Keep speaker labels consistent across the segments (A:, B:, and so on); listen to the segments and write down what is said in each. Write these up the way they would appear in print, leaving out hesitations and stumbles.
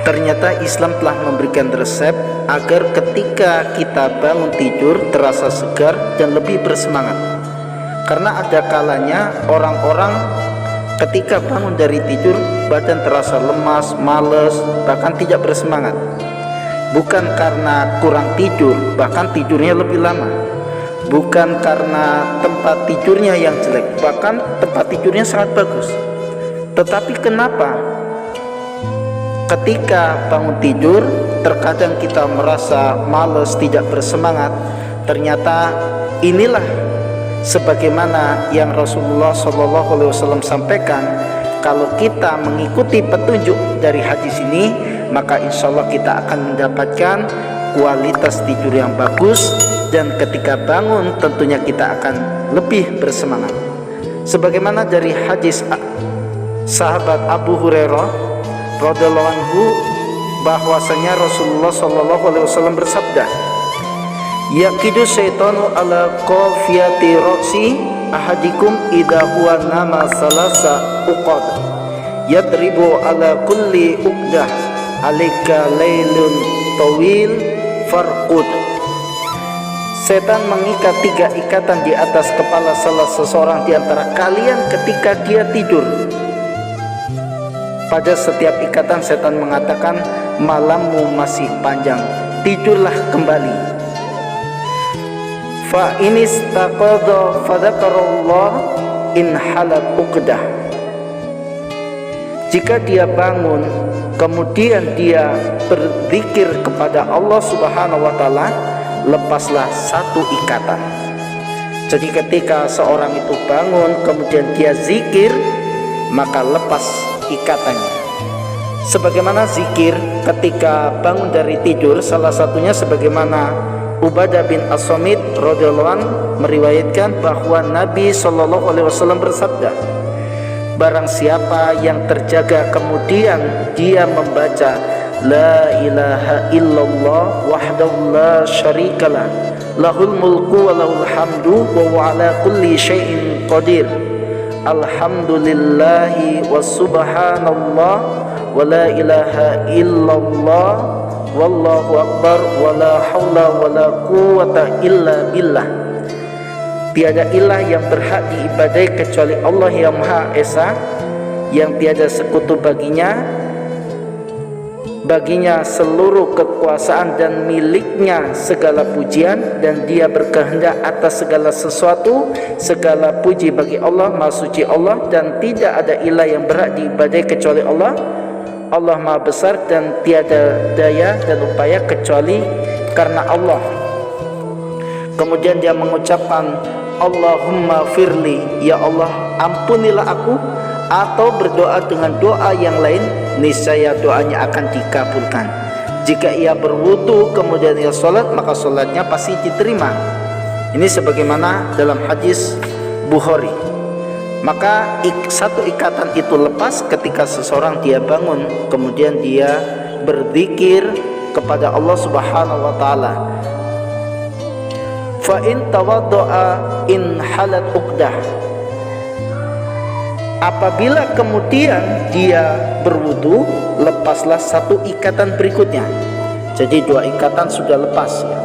A: Ternyata Islam telah memberikan resep agar ketika kita bangun tidur terasa segar dan lebih bersemangat. Karena ada kalanya orang-orang ketika bangun dari tidur badan terasa lemas, malas, bahkan tidak bersemangat. Bukan karena kurang tidur, bahkan tidurnya lebih lama. Bukan karena tempat tidurnya yang jelek, bahkan tempat tidurnya sangat bagus. Tetapi kenapa ketika bangun tidur terkadang kita merasa malas, tidak bersemangat? Ternyata inilah sebagaimana yang Rasulullah SAW sampaikan, kalau kita mengikuti petunjuk dari hadis ini, maka insya Allah kita akan mendapatkan kualitas tidur yang bagus, dan ketika bangun tentunya kita akan lebih bersemangat. Sebagaimana dari hadis sahabat Abu Hurairah radhiyallahu anhu, bahwasanya Rasulullah SAW bersabda, yaqidu syaitanu ala qafiyati ra'si ahadikum idza huwa nama salasa uqad yadribu ala kulli uqdah alika lailun tawil farqud. Setan mengikat 3 ikatan di atas kepala salah seseorang di antara kalian ketika dia tidur. Pada setiap ikatan setan mengatakan, malammu masih panjang, tidurlah kembali. Fa inistaqadha fadzakarallah in halat uqdah. Jika dia bangun kemudian dia berzikir kepada Allah Subhanahu wa taala, lepaslah 1 ikatan. Jadi ketika seorang itu bangun kemudian dia zikir, maka lepas ikatannya. Sebagaimana zikir ketika bangun dari tidur, salah satunya sebagaimana Ubadah bin As-Samit radhiyallahu anhu meriwayatkan bahwa Nabi SAW bersabda, barang siapa yang terjaga kemudian dia membaca la ilaha illallah wahdahu la syarikalah lahul mulku wa lahul hamdu wa huwa ala kulli syai'in qadir alhamdulillahi wa subhanallah wa la ilaha illallah wallahu akbar wa la hawla wa la quwata illa billah. Tiada ilah yang berhak diibadai kecuali Allah yang Maha Esa, yang tiada sekutu baginya seluruh kekuasaan dan miliknya segala pujian, dan dia berkehendak atas segala sesuatu. Segala puji bagi Allah, Maha Suci Allah, dan tidak ada ilah yang berhak diibadai kecuali Allah. Allah Maha Besar dan tiada daya dan upaya kecuali karena Allah. Kemudian dia mengucapkan Allahumma firli, ya Allah ampunilah aku, atau berdoa dengan doa yang lain, niscaya doanya akan dikabulkan. Jika ia berwudu kemudian ia sholat, maka sholatnya pasti diterima. Ini sebagaimana dalam hadis Bukhari. Maka 1 ikatan itu lepas ketika seseorang dia bangun kemudian dia berzikir kepada Allah Subhanahu wa taala. Fa in tawaddo'a in halat uqdah. Apabila kemudian dia berwudu, lepaslah 1 ikatan berikutnya. Jadi 2 ikatan sudah lepas ya.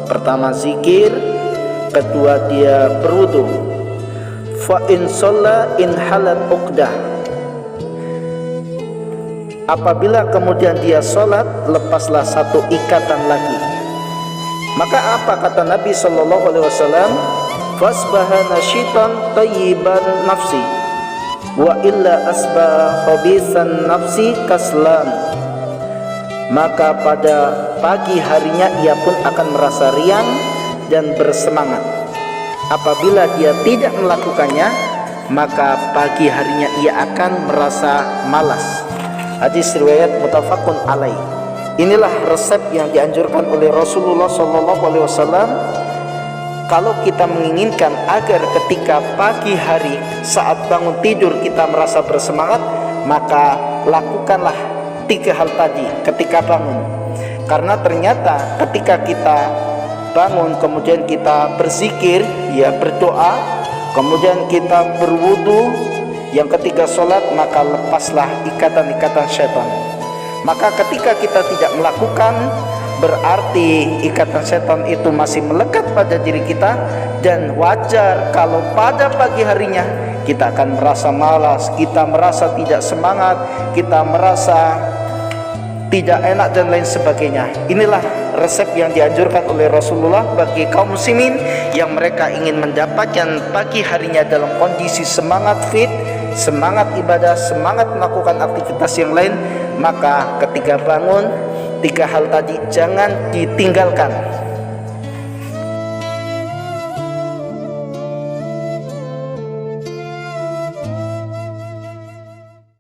A: Pertama zikir, kedua dia berwudu. Fa in shalla in halat uqdah. Apabila kemudian dia sholat, lepaslah 1 ikatan lagi. Maka apa kata Nabi SAW? Fasbaha nasyitan tayyiban nafsi wa illa asbah khabisan nafsi kaslan. Maka pada pagi harinya ia pun akan merasa riang dan bersemangat. Apabila dia tidak melakukannya, maka pagi harinya ia akan merasa malas. Hadis riwayat muttafaqun alaih. Inilah resep yang dianjurkan oleh Rasulullah SAW. Kalau kita menginginkan agar ketika pagi hari saat bangun tidur kita merasa bersemangat, maka lakukanlah 3 hal tadi ketika bangun. Karena ternyata ketika kita bangun kemudian kita berzikir, ya berdoa, kemudian kita berwudu, yang ketiga sholat, maka lepaslah ikatan-ikatan syaitan. Maka ketika kita tidak melakukan, berarti ikatan setan itu masih melekat pada diri kita. Dan wajar kalau pada pagi harinya kita akan merasa malas, kita merasa tidak semangat, kita merasa tidak enak dan lain sebagainya. Inilah resep yang dianjurkan oleh Rasulullah bagi kaum muslimin yang mereka ingin mendapatkan pagi harinya dalam kondisi semangat fit, semangat ibadah, semangat melakukan aktivitas yang lain. Maka ketika bangun, 3 hal tadi jangan ditinggalkan.